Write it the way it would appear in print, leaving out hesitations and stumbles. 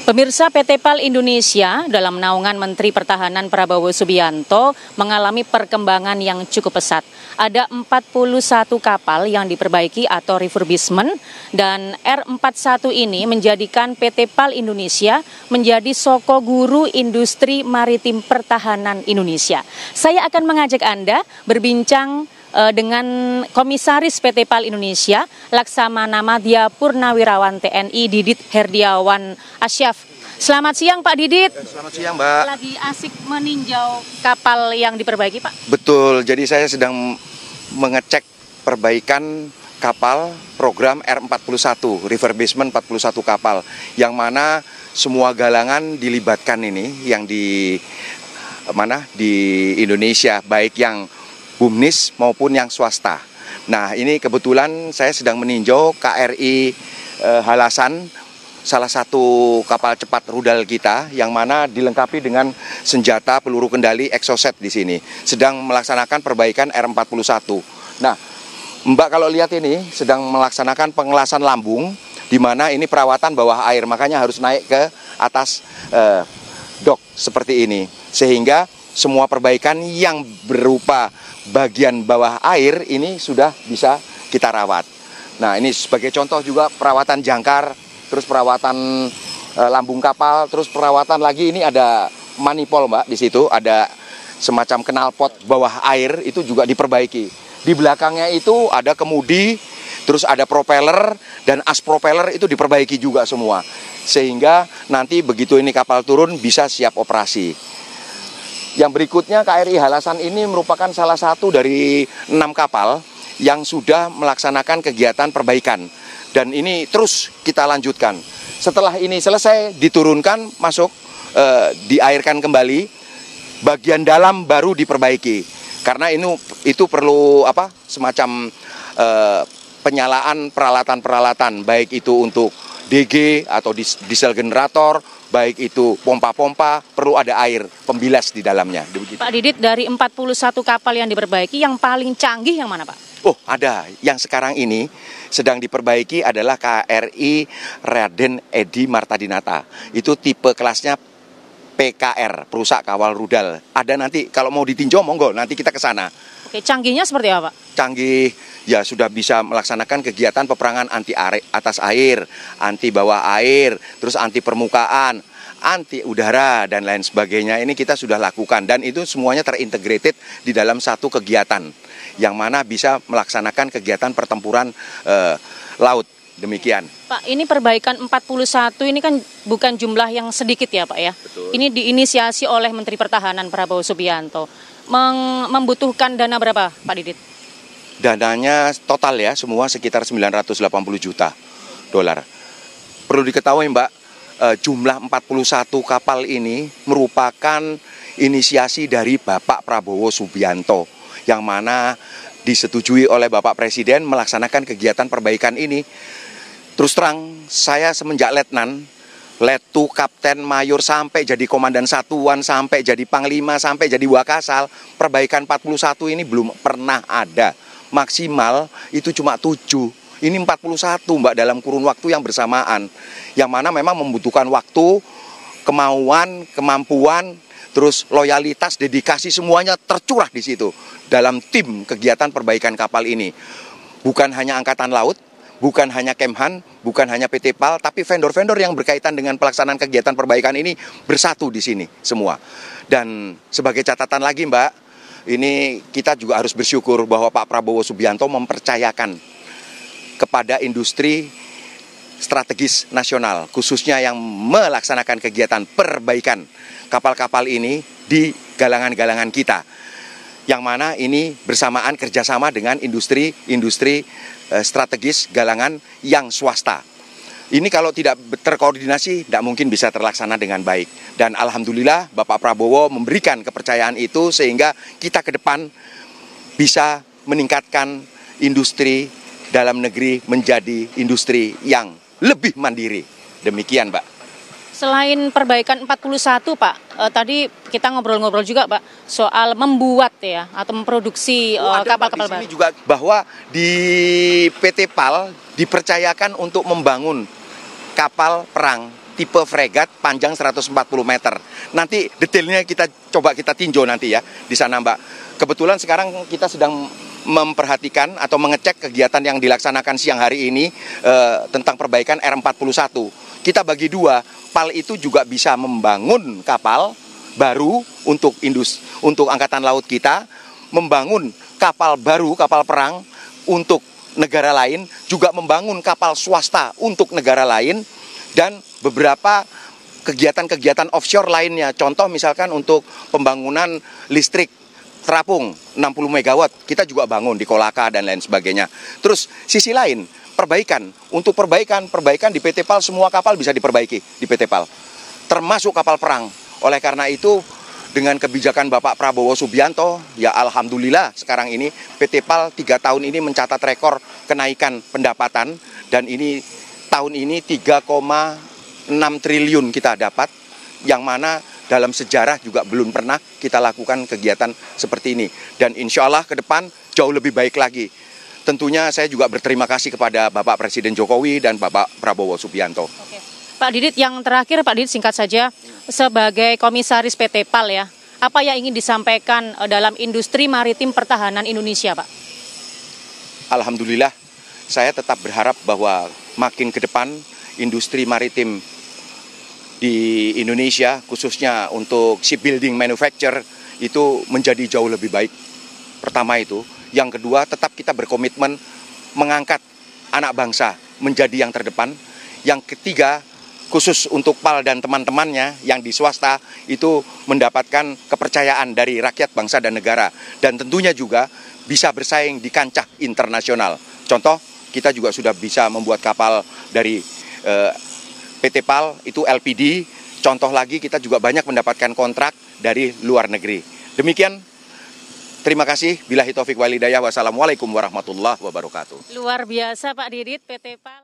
Pemirsa, PT PAL Indonesia dalam naungan Menteri Pertahanan Prabowo Subianto mengalami perkembangan yang cukup pesat. Ada 41 kapal yang diperbaiki atau refurbishment dan R41 ini menjadikan PT PAL Indonesia menjadi soko guru industri maritim pertahanan Indonesia. Saya akan mengajak Anda berbincang dengan Komisaris PT PAL Indonesia, Laksamana Madya Purnawirawan TNI Didit Herdiawan Asyaf. Selamat siang Pak Didit. Selamat siang Mbak. Lagi asik meninjau kapal yang diperbaiki Pak? Betul, jadi saya sedang mengecek perbaikan kapal program R41, refurbishment 41 kapal, yang mana semua galangan dilibatkan ini, yang di Indonesia, baik yang BUMNIS maupun yang swasta. Nah, ini kebetulan saya sedang meninjau KRI Halasan, salah satu kapal cepat rudal kita, yang mana dilengkapi dengan senjata peluru kendali Exocet di sini. Sedang melaksanakan perbaikan R41. Nah, Mbak kalau lihat ini sedang melaksanakan pengelasan lambung, di mana ini perawatan bawah air, makanya harus naik ke atas dok seperti ini. Sehingga semua perbaikan yang berupa bagian bawah air ini sudah bisa kita rawat. Nah, ini sebagai contoh juga perawatan jangkar, terus perawatan lambung kapal, terus perawatan lagi ini ada manipol Mbak, di situ ada semacam knalpot bawah air itu juga diperbaiki. Di belakangnya itu ada kemudi, terus ada propeller dan as propeller itu diperbaiki juga semua. Sehingga nanti begitu ini kapal turun bisa siap operasi. Yang berikutnya KRI Halasan ini merupakan salah satu dari 6 kapal yang sudah melaksanakan kegiatan perbaikan. Dan ini terus kita lanjutkan. Setelah ini selesai, diturunkan, masuk, diairkan kembali, bagian dalam baru diperbaiki. Karena itu perlu semacam penyalaan peralatan-peralatan, baik itu untuk DG atau diesel generator, baik itu pompa-pompa, perlu ada air pembilas di dalamnya. Pak Didit, dari 41 kapal yang diperbaiki, yang paling canggih yang mana Pak? Oh, ada. Yang sekarang ini sedang diperbaiki adalah KRI Raden Edi Martadinata. Itu tipe kelasnya PKR, perusak kawal rudal. Ada nanti, kalau mau ditinjau, monggo, nanti kita ke sana. Oke, canggihnya seperti apa Pak? Canggih, ya sudah bisa melaksanakan kegiatan peperangan anti atas air, anti bawah air, terus anti permukaan, anti udara, dan lain sebagainya. Ini kita sudah lakukan, dan itu semuanya terintegrated di dalam satu kegiatan, yang mana bisa melaksanakan kegiatan pertempuran laut. Demikian. Pak, ini perbaikan 41 ini kan bukan jumlah yang sedikit ya Pak ya? Betul. Ini diinisiasi oleh Menteri Pertahanan Prabowo Subianto. Membutuhkan dana berapa Pak Didit? Dananya total ya, semua sekitar 980 juta dolar. Perlu diketahui Mbak, jumlah 41 kapal ini merupakan inisiasi dari Bapak Prabowo Subianto, yang mana disetujui oleh Bapak Presiden melaksanakan kegiatan perbaikan ini. Terus terang, saya semenjak letnan, letu, kapten, mayor, sampai jadi komandan satuan, sampai jadi panglima, sampai jadi wakasal, perbaikan 41 ini belum pernah ada. Maksimal itu cuma 7. Ini 41 Mbak, dalam kurun waktu yang bersamaan. Yang mana memang membutuhkan waktu, kemauan, kemampuan, terus loyalitas, dedikasi, semuanya tercurah di situ dalam tim kegiatan perbaikan kapal ini. Bukan hanya Angkatan Laut, bukan hanya Kemhan, bukan hanya PT PAL, tapi vendor-vendor yang berkaitan dengan pelaksanaan kegiatan perbaikan ini bersatu di sini semua. Dan sebagai catatan lagi Mbak, ini kita juga harus bersyukur bahwa Pak Prabowo Subianto mempercayakan kepada industri strategis nasional, khususnya yang melaksanakan kegiatan perbaikan kapal-kapal ini di galangan-galangan kita. Yang mana ini bersamaan kerjasama dengan industri strategis galangan yang swasta. Ini kalau tidak terkoordinasi, tidak mungkin bisa terlaksana dengan baik. Dan alhamdulillah Bapak Prabowo memberikan kepercayaan itu, sehingga kita ke depan bisa meningkatkan industri dalam negeri menjadi industri yang lebih mandiri. Demikian Mbak. Selain perbaikan 41 Pak, tadi kita ngobrol-ngobrol juga Pak soal membuat ya atau memproduksi kapal-kapal baru. Di sini juga bahwa di PT PAL dipercayakan untuk membangun kapal perang tipe fregat panjang 140 meter. Nanti detailnya kita tinjau nanti ya di sana, Mbak. Kebetulan sekarang kita sedang memperhatikan atau mengecek kegiatan yang dilaksanakan siang hari ini tentang perbaikan R41. Kita bagi dua, PAL itu juga bisa membangun kapal baru untuk angkatan laut kita, membangun kapal baru, kapal perang untuk negara lain, juga membangun kapal swasta untuk negara lain, dan beberapa kegiatan-kegiatan offshore lainnya. Contoh misalkan untuk pembangunan listrik terapung 60 megawatt, kita juga bangun di Kolaka dan lain sebagainya. Terus sisi lain, perbaikan di PT PAL, semua kapal bisa diperbaiki di PT PAL, termasuk kapal perang. Oleh karena itu, dengan kebijakan Bapak Prabowo Subianto, ya alhamdulillah sekarang ini PT PAL 3 tahun ini mencatat rekor kenaikan pendapatan, dan ini tahun ini 3,6 triliun kita dapat, yang mana dalam sejarah juga belum pernah kita lakukan kegiatan seperti ini. Dan insya Allah ke depan jauh lebih baik lagi. Tentunya saya juga berterima kasih kepada Bapak Presiden Jokowi dan Bapak Prabowo Subianto. Oke. Pak Didit, yang terakhir Pak Didit, singkat saja, sebagai komisaris PT PAL ya, apa yang ingin disampaikan dalam industri maritim pertahanan Indonesia, Pak? Alhamdulillah, saya tetap berharap bahwa makin ke depan industri maritim di Indonesia, khususnya untuk shipbuilding manufacture, itu menjadi jauh lebih baik. Pertama itu. Yang kedua, tetap kita berkomitmen mengangkat anak bangsa menjadi yang terdepan. Yang ketiga, khusus untuk PAL dan teman-temannya yang di swasta, itu mendapatkan kepercayaan dari rakyat, bangsa, dan negara. Dan tentunya juga bisa bersaing di kancah internasional. Contoh, kita juga sudah bisa membuat kapal dari PT PAL itu LPD. Contoh lagi, kita juga banyak mendapatkan kontrak dari luar negeri. Demikian, terima kasih. Billahi taufik walhidayah. Wassalamualaikum warahmatullahi wabarakatuh. Luar biasa Pak Didit, PT PAL.